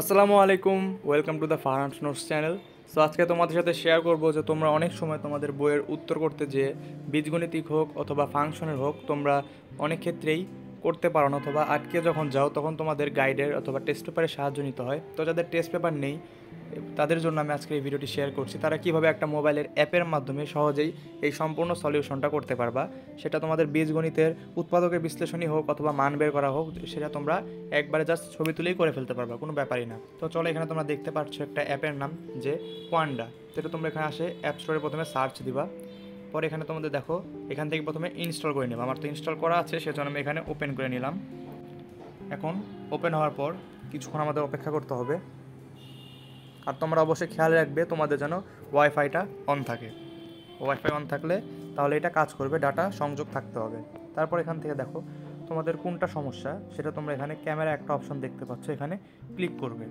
আসসালামু আলাইকুম, welcome to the Farhan notes channel. So আজকে তোমাদের সাথে শেয়ার করবো যে তোমরা অনেক সময় তোমাদের বইয়ের উত্তর করতে যেয়ে বীজগণিতিক হোক অথবা ফাংশনের হোক তোমরা অনেক ক্ষেত্রেই করতে পারো না, অথবা আটকে যখন যাও তখন তোমাদের গাইডের অথবা টেস্ট পেপারের সাহায্য নিতে হয়। তো যাদের টেস্ট পেপার নেই তাদের জন্য আমি আজকে এই ভিডিওটি শেয়ার করছি, তারা কীভাবে একটা মোবাইলের অ্যাপের মাধ্যমে সহজেই এই সম্পূর্ণ সলিউশনটা করতে পারবা। সেটা তোমাদের বীজগণিতের উৎপাদকের বিশ্লেষণী হোক অথবা মান বের করা হোক, সেটা তোমরা একবারে জাস্ট ছবি তুলেই করে ফেলতে পারবা, কোনো ব্যাপারই না। তো চলো, এখানে তোমরা দেখতে পাচ্ছ একটা অ্যাপের নাম যে কোয়ান্ডা। যেটা তোমরা এখানে আসে অ্যাপ স্টোরে প্রথমে সার্চ দিবা, পরে এখানে তোমাদের দেখো এখান থেকে প্রথমে ইনস্টল করে নেবা। আমার তো ইনস্টল করা আছে, সেজন্য আমি এখানে ওপেন করে নিলাম। এখন ওপেন হওয়ার পর কিছুক্ষণ আমাদের অপেক্ষা করতে হবে। আর তোমরা অবশ্যই খেয়াল রাখবে তোমাদের যেন ওয়াইফাইটা অন থাকে। ওয়াইফাই অন থাকলে তাহলে এটা কাজ করবে, ডাটা সংযোগ থাকতে হবে। তারপর এখান থেকে দেখো তোমাদের কোনটা সমস্যা সেটা তোমরা এখানে ক্যামেরা একটা অপশন দেখতে পাচ্ছ, এখানে ক্লিক করবে।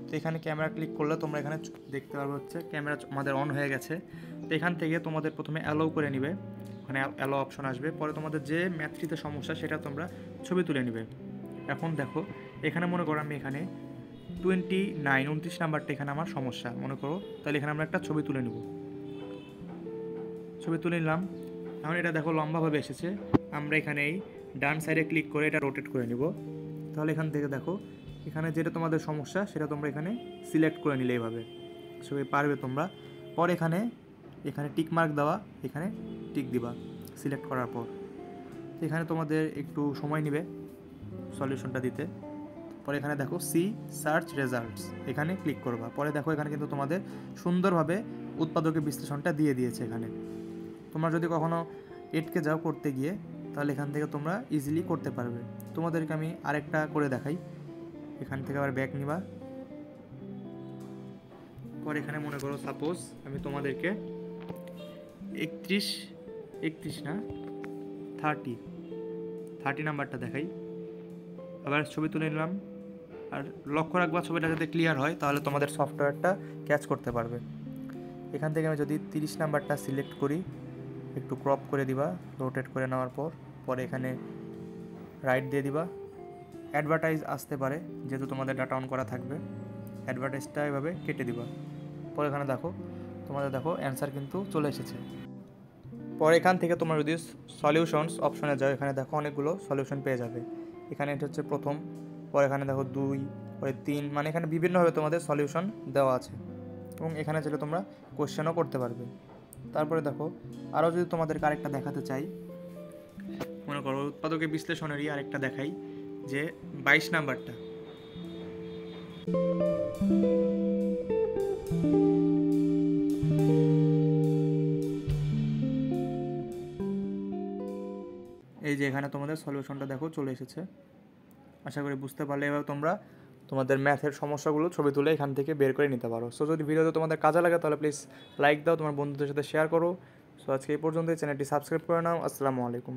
তো এখানে ক্যামেরা ক্লিক করলে তোমরা এখানে দেখতে পারবে হচ্ছে ক্যামেরা আমাদের অন হয়ে গেছে। তো এখান থেকে তোমাদের প্রথমে অ্যালাউ করে নিবে, ওখানে অ্যালাউ অপশন আসবে। পরে তোমাদের যে ম্যাথটিতে সমস্যা সেটা তোমরা ছবি তুলে নিবে। এখন দেখো এখানে মনে করো আমি এখানে 29 নাম্বারটা এখানে আমার সমস্যা মনে করো, তাহলে এখানে আমরা একটা ছবি তুলে নেব। ছবি তুলে নিলাম। এখন এটা দেখো লম্বাভাবে এসেছে, আমরা এখানে এই ডান সাইডে ক্লিক করে এটা রোটেট করে নিব। তাহলে এখান থেকে দেখো এখানে যেটা তোমাদের সমস্যা সেটা তোমরা এখানে সিলেক্ট করে নিলে এইভাবে ছবি পারবে তোমরা। পর এখানে টিক মার্ক দেওয়া, এখানে টিক দিবা সিলেক্ট করার পর। এখানে তোমাদের একটু সময় নেবে সলিউশনটা দিতে। পরে এখানে দেখো সি সার্চ রেজাল্টস, এখানে ক্লিক করবা। পরে দেখো এখানে কিন্তু তোমাদের সুন্দরভাবে উৎপাদকের বিশ্লেষণটা দিয়ে দিয়েছে। এখানে তোমরা যদি কখনো এটকে যাও করতে গিয়ে, তাহলে এখান থেকে তোমরা ইজিলি করতে পারবে। তোমাদেরকে আমি আরেকটা করে দেখাই। এখান থেকে আবার ব্যাক নিবা। পরে এখানে মনে করো সাপোজ আমি তোমাদেরকে 31 না 30 নাম্বারটা দেখাই। আবার ছবি তুলে নিলাম। আর লক্ষ্য রাখবা ছবিটা যাতে ক্লিয়ার হয়, তাহলে তোমাদের সফটওয়্যারটা ক্যাচ করতে পারবে। এখান থেকে আমি যদি 30 নাম্বারটা সিলেক্ট করি, একটু ক্রপ করে দিবা রোটেট করে নেওয়ার পর। পরে এখানে রাইট দিয়ে দিবা। অ্যাডভার্টাইজ আসতে পারে যেহেতু তোমাদের ডাটা অন করা থাকবে, অ্যাডভার্টাইজটা এভাবে কেটে দিবা। পরে এখানে তোমাদের অ্যান্সার কিন্তু চলে এসেছে। পরে এখান থেকে তোমরা যদি সলিউশনস অপশনে যাও, এখানে দেখো অনেকগুলো সলিউশন পেয়ে যাবে। এখানে এটা হচ্ছে প্রথম, পরে এখানে দেখো 2, পরে 3, মানে এখানে বিভিন্নভাবে তোমাদের সলিউশন দেওয়া আছে। এবং এখানে চাইলে তোমরা কোশ্চেনও করতে পারবে। তারপরে দেখো আরও যদি তোমাদেরকে আরেকটা দেখাতে চাই, মনে করো উৎপাদকের বিশ্লেষণেরই আরেকটা দেখাই যে 22 নাম্বারটা। এই যে এখানে তোমাদের সলিউশনটা দেখো চলে এসেছে। আশা করি বুঝতে পারলে এবার তোমরা তোমাদের ম্যাথের সমস্যাগুলো ছবি তুলে এখান থেকে বের করে নিতে পারো। সো যদি ভিডিওতে তোমাদের কাজে লাগে তাহলে প্লিজ লাইক দাও, তোমার বন্ধুদের সাথে শেয়ার করো। সো আজকে এই পর্যন্তই, চ্যানেলটি সাবস্ক্রাইব করে নাও। আসসালামু আলাইকুম।